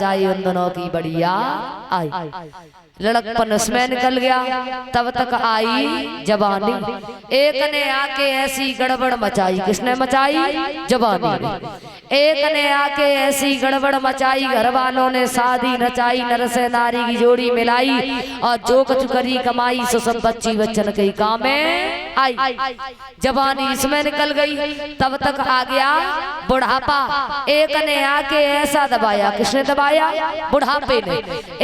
जाए उन दोनों की बढ़िया आई। लड़कपन उसमें निकल गया, तब तक आई जवानी। एक ने आके ऐसी गड़बड़ मचाई, किसने मचाई? जवानी ने। एक ने आके ऐसी गड़बड़ मचाई, घर वालों ने शादी नचाई, नर से नारी की जोड़ी मिलाई, और जो कुछ करी कमाई सो सब बच्ची बच्चन के काम में आई। जवानी इसमें निकल गई, तब तक आ गया बुढ़ापा। एक ने आके ऐसा दबाया, किसने दबाया? बुढ़ापे ने।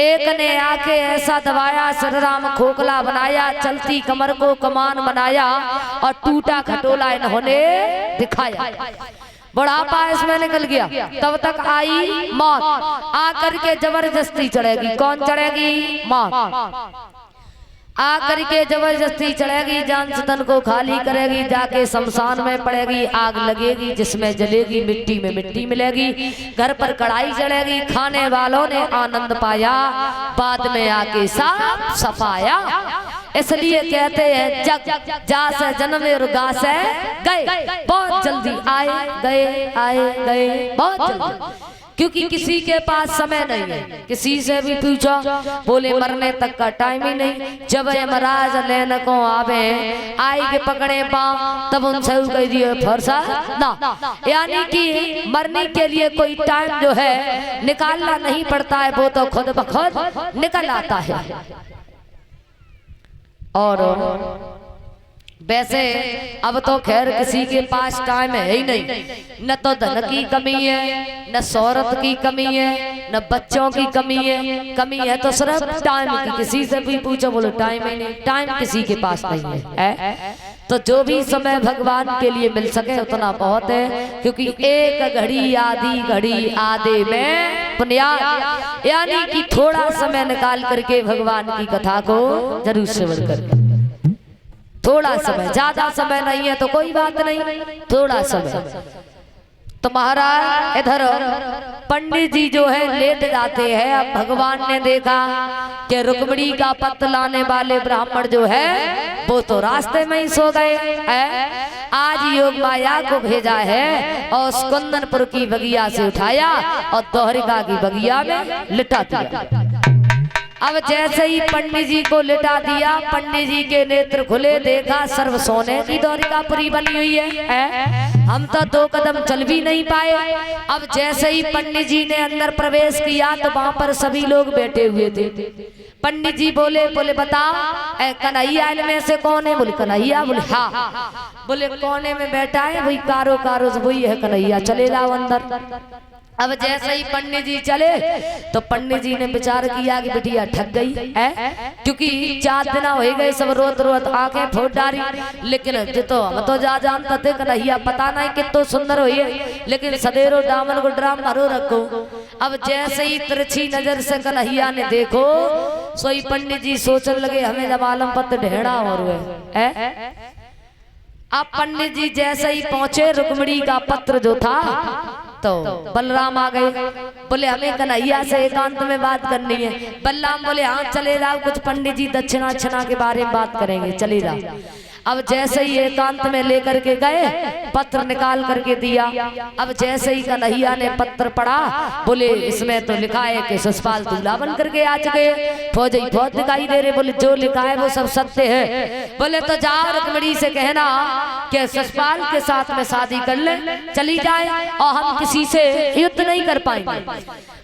एक ने आके ऐसा दबाया, श्रीराम खोखला बनाया, चलती कमर को कमान बनाया, और टूटा खटोला इन्होंने दिखाया। बुढ़ापा इसमें निकल गया, तब तक आई मौत। आकर के जबरदस्ती चढ़ेगी, कौन चढ़ेगी? मौत आकर के जबरदस्ती चढ़ेगी, जान से तन को खाली करेगी, जाके शमशान में पड़ेगी, आग लगेगी जिसमें जलेगी, मिट्टी में मिट्टी मिलेगी, घर पर कढ़ाई चढ़ेगी। खाने वालों ने आनंद पाया, बाद में आके साफ सफाया। इसलिए कहते हैं जग जा से जन्मे और गा से गए, बहुत जल्दी आए गए, आए गए बहुत जल्दी, क्योंकि किसी के पास समय नहीं है। किसी से भी पूछो, बोले मरने तक का टाइम ही नहीं। जब यमराज लेने को आवे, आई के पकड़े पाँव, तब उनसे कह दिए फरसा ना। यानी कि मरने के लिए कोई टाइम जो है निकालना नहीं पड़ता है, वो तो खुद ब खुद निकल आता है। और वैसे अब तो खैर किसी के पास टाइम है ही नहीं, न तो धन की कमी है, न शोहरत की कमी है, न बच्चों की कमी है तो सिर्फ टाइम की। किसी से भी पूछो, बोलो टाइम ही नहीं, टाइम किसी के पास नहीं है। तो जो भी समय भगवान के लिए मिल सके उतना बहुत है, क्योंकि एक घड़ी आधी घड़ी आधे में पुण्यात। यानी कि थोड़ा समय निकाल करके भगवान की कथा को जरूर श्रवण करें। थोड़ा समय, ज्यादा समय नहीं है तो कोई बात नहीं, थोड़ा समय। तो महाराज इधर पंडित जी जो है लेट जाते हैं। अब भगवान ने देखा कि रुक्मिणी का पत्र लाने वाले ब्राह्मण जो है वो तो रास्ते में ही सो गए। आज योग माया को भेजा है और स्कंदनपुर की बगिया से उठाया और द्वारिका की बगिया में लिटा दिया। अब जैसे ही पंडित जी को लिटा दिया, पंडित जी के नेत्र खुले, देखा सर्व सोने की द्वारिकापुरी बनी हुई है। हम तो 2 कदम चल भी नहीं पाए। अब जैसे ही पंडित जी ने अंदर प्रवेश किया तो वहां पर सभी लोग बैठे हुए थे। पंडित जी बोले बताओ कन्हैया में से कौन है? बोले कन्हैया। बोले हाँ। बोले कोने में बैठा है? वही कारो वही है कन्हैया, चले जाओ अंदर। अब जैसे ही पंडित जी चले तो पंडित जी ने विचार किया कि बिटिया ठग गई है, क्योंकि 4 दिन हो गए, सब रोत रोत आंखें फोड़ डाली। लेकिन तो हम तो जा जानते थे कन्हैया पता नहीं कितो सुंदर हुई है, लेकिन सदेरो दामन को ड्राम मारो रखो। अब जैसे ही तिरछी नजर से कन्हैया ने देखो, सोई पंडित जी सोचने लगे हमें जब आलम पत्र ढेड़ा और हुए। अब पंडित जी जैसे ही पहुंचे, रुक्मिणी का पत्र जो था तो बलराम आ गए। बोले हमें कन्हैया से एकांत में बात करनी है। बलराम बोले हाँ चले जाओ, कुछ पंडित जी दक्षिणा के बारे में बात करेंगे, चले जाओ। अब जैसे ही एकांत में लेकर के गए, पत्र निकाल करके दिया। अब जैसे ही कन्हैया ने पत्र पढ़ा, बोले इसमें तो लिखा है कि ससपाल दूल्हा बन करके आ चुके, फौज दिखाई दे रहे। बोले जो लिखा है वो सब सत्य है। बोले तो जाओ रुक्मिणी से कहना कि ससपाल के साथ में शादी कर ले, चली जाए और हम किसी से युद्ध नहीं कर पाएंगे।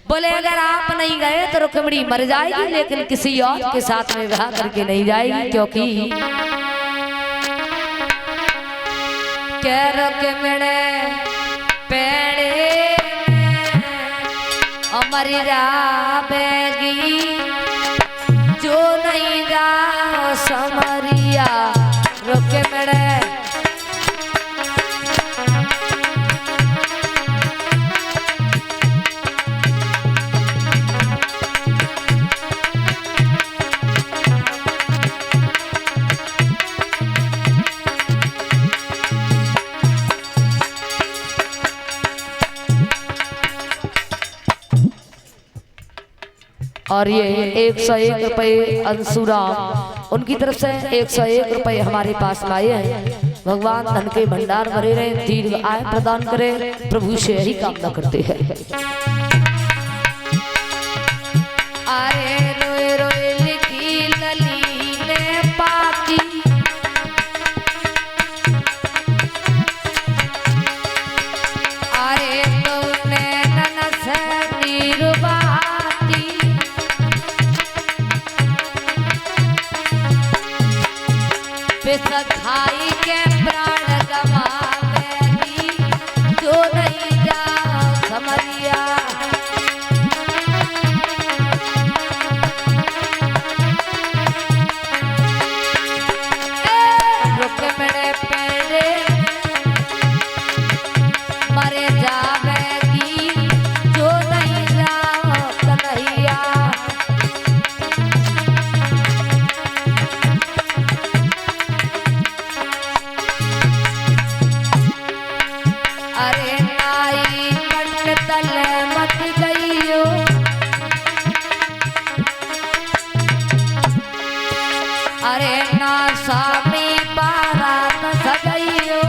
बोले अगर आप नहीं गए तो रुक्मिणी मर जाएगी, लेकिन किसी और के साथ में विवाह करके नहीं जाएगी, क्योंकि के मिले पेड़े अमरी राबेगी, जो नहीं जाओ समरिया रोके मिले। और ये 101 रुपये अंशुराम उनकी तरफ से 101 रुपये हमारे पास लाए हैं। भगवान धन के भंडार भरे रहे, दीर्घ आय प्रदान करे, प्रभु से यही कामना करते हैं। खाई के प्राण गवावेगी जो नहीं जाओ समरिया। रुक मेरे पेड़े मरे जावेगी जो नहीं जाओ कन्हैया। अरे नाई कंड तले मत गईयो, अरे ना स्वामी बारात सजइयो,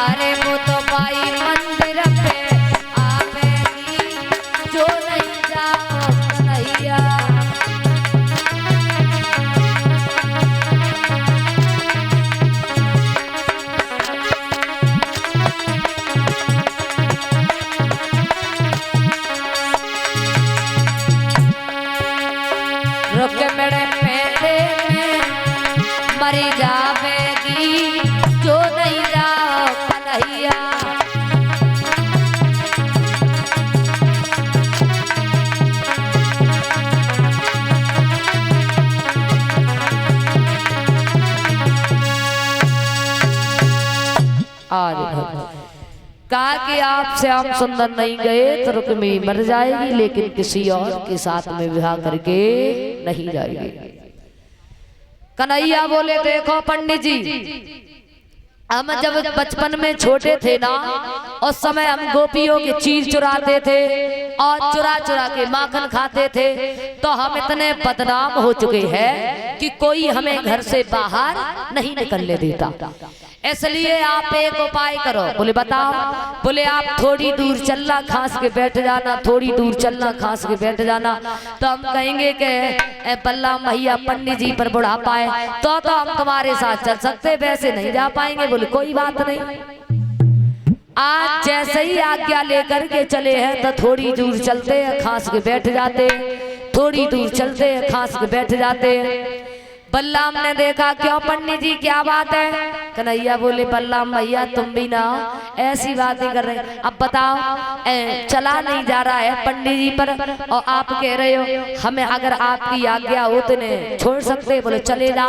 अरे वो तो बाई मंदिर पे आवेगी जो नहीं जाओ कन्हैया। रुक मेरे पेड़े में मरी जावेगी जो नहीं जाओ कन्हैया। आज कहा कि आप श्याम सुंदर नहीं गए तो रुक्मिणी मर जाएगी, लेकिन किसी और के साथ में विवाह करके नहीं जाएगी। कन्हैया बोले देखो पंडित जी, हम जब बचपन में छोटे थे ना, उस समय हम गोपियों के चीर चुराते थे और चुरा चुरा के माखन खाते थे, तो हम इतने बदनाम हो चुके हैं कि कोई हमें घर से बाहर नहीं निकलने देता। इसलिए आप एक उपाय करो। बोले बताओ। बोले आप थोड़ी दूर चलना, खांस के बैठ जाना, थोड़ी दूर चलना, खांस के बैठ जाना। तो हम कहेंगे कि बल्ला मैया पंडित जी पर बुढ़ापा है तो हम तुम्हारे साथ चल सकते, वैसे नहीं जा पाएंगे। बोले कोई बात नहीं। आज जैसे ही आज्ञा लेकर के चले हैं तो थोड़ी दूर चलते हैं, खांस के बैठ जाते, थोड़ी दूर चलते हैं, खांस के बैठ जाते। बल्लाम ने देखा क्यों पंडित जी क्या बात है? कन्हैया बोले बल्लाम भैया तुम भी ना ऐसी बातें कर रहे, अब बताओ चला नहीं जा रहा है पंडित जी पर और आप कह रहे हो हमें अगर आपकी आज्ञा हो तो ने छोड़ सकते। बोले चले जा,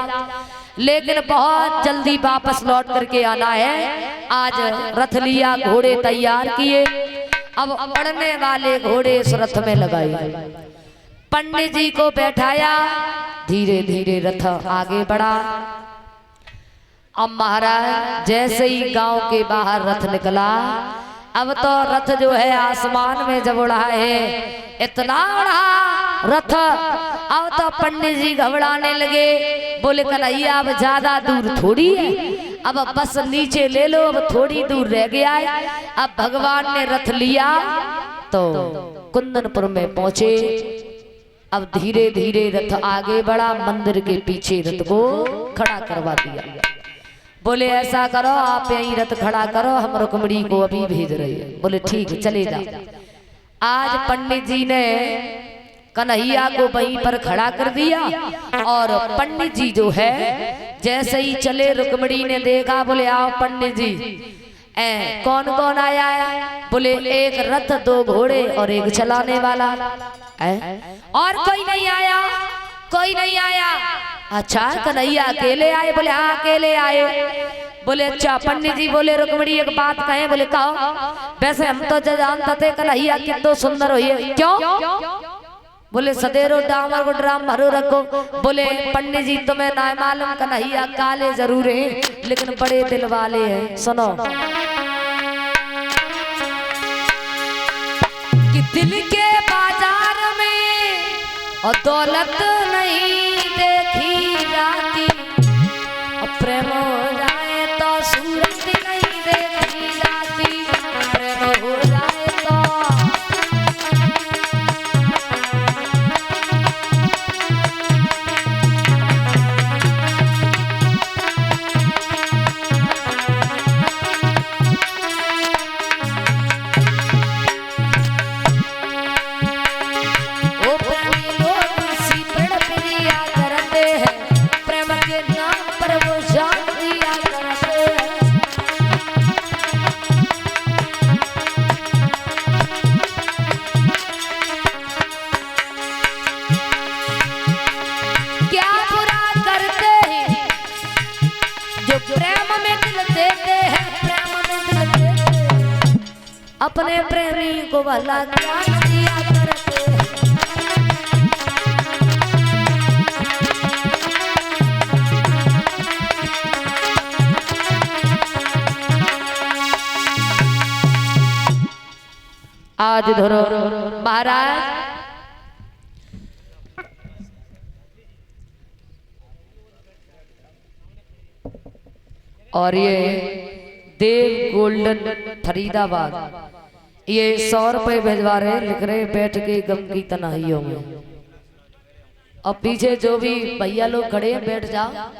लेकिन बहुत जल्दी वापस लौट करके आना है। आज रथ लिया, घोड़े तैयार किए, अब बढ़ने वाले घोड़े उस रथ में लगाए, पंडित जी को बैठाया, धीरे धीरे रथ आगे बढ़ा। अब महाराज जैसे ही गांव के बाहर रथ निकला, अब तो रथ जो है आसमान में जब उड़ा है, इतना उड़ा रथ, अब तो पंडित जी घबराने लगे। बोले कन्हैया अब ज्यादा दूर थोड़ी है, अब बस नीचे ले लो, अब थोड़ी दूर रह गया है। अब भगवान ने रथ लिया तो कुंदनपुर में पहुंचे। अब धीरे धीरे रथ आगे बढ़ा, मंदिर के पीछे रथ को खड़ा करवा दिया। बोले ऐसा करो आप यहीं रथ खड़ा करो, हम रुक्मिणी को अभी भेज रहे हैं। बोले ठीक है चले जा। आज पंडित जी ने कन्हैया को वहीं पर खड़ा कर दिया और पंडित जी जो है जैसे ही चले, रुक्मिणी ने देखा, बोले आओ पंडित जी कौन कौन आया है? बोले एक रथ, दो घोड़े और एक चलाने वाला, और कोई नहीं आया, कोई नहीं आया। अच्छा कन्हैया अकेले आए? बोले हाँ अकेले आए। बोले अच्छा पंडित जी बोले रुक्मिणी एक बात कहें? बोले कहो। वैसे हम तो जानते थे कन्हैया कितना सुंदर हुई है, क्यों? बोले सदेरो डामर को ड्राम भरो रखो। बोले पंडित जी तुम्हें ना मालूम, कन्हैया काले जरूर हैं लेकिन बड़े दिल वाले हैं। सुनो कि दिल के बाजार में और दौलत नहीं देखी जाती, और प्रेम हो जाए तो सूरत नहीं देखी जाती, प्रेम हो जाए तो ओ प्रेमी लोग सी अपने प्रेमी को भला क्या किया करते। आज धरो महाराज और ये देव गोल्डन फरीदाबाद ये 100 रुपए भिजवा रहे, लिख रहे बैठ के गम की तन्हाइयों में। और पीछे जो भी भैया लोग खड़े हैं बैठ जाओ।